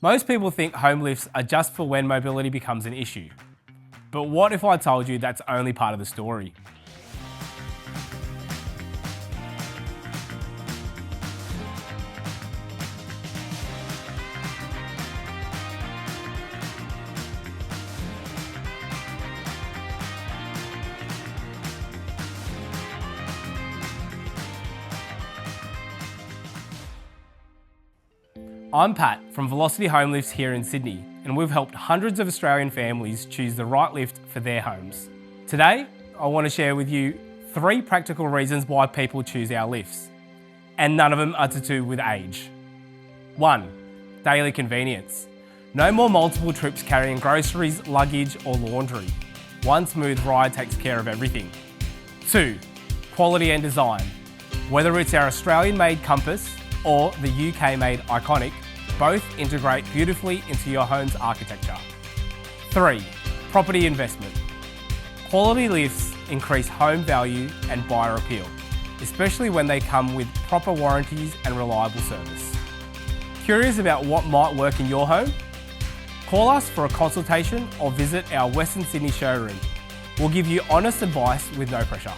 Most people think home lifts are just for when mobility becomes an issue. But what if I told you that's only part of the story? I'm Pat from Velocity Home Lifts here in Sydney, and we've helped hundreds of Australian families choose the right lift for their homes. Today, I want to share with you 3 practical reasons why people choose our lifts, and none of them are to do with age. 1. Daily convenience. No more multiple trips carrying groceries, luggage or laundry. One smooth ride takes care of everything. 2. Quality and design. Whether it's our Australian-made Compass or the UK-made Iconic, both integrate beautifully into your home's architecture. 3. Property investment. Quality lifts increase home value and buyer appeal, especially when they come with proper warranties and reliable service. Curious about what might work in your home? Call us for a consultation or visit our Western Sydney showroom. We'll give you honest advice with no pressure.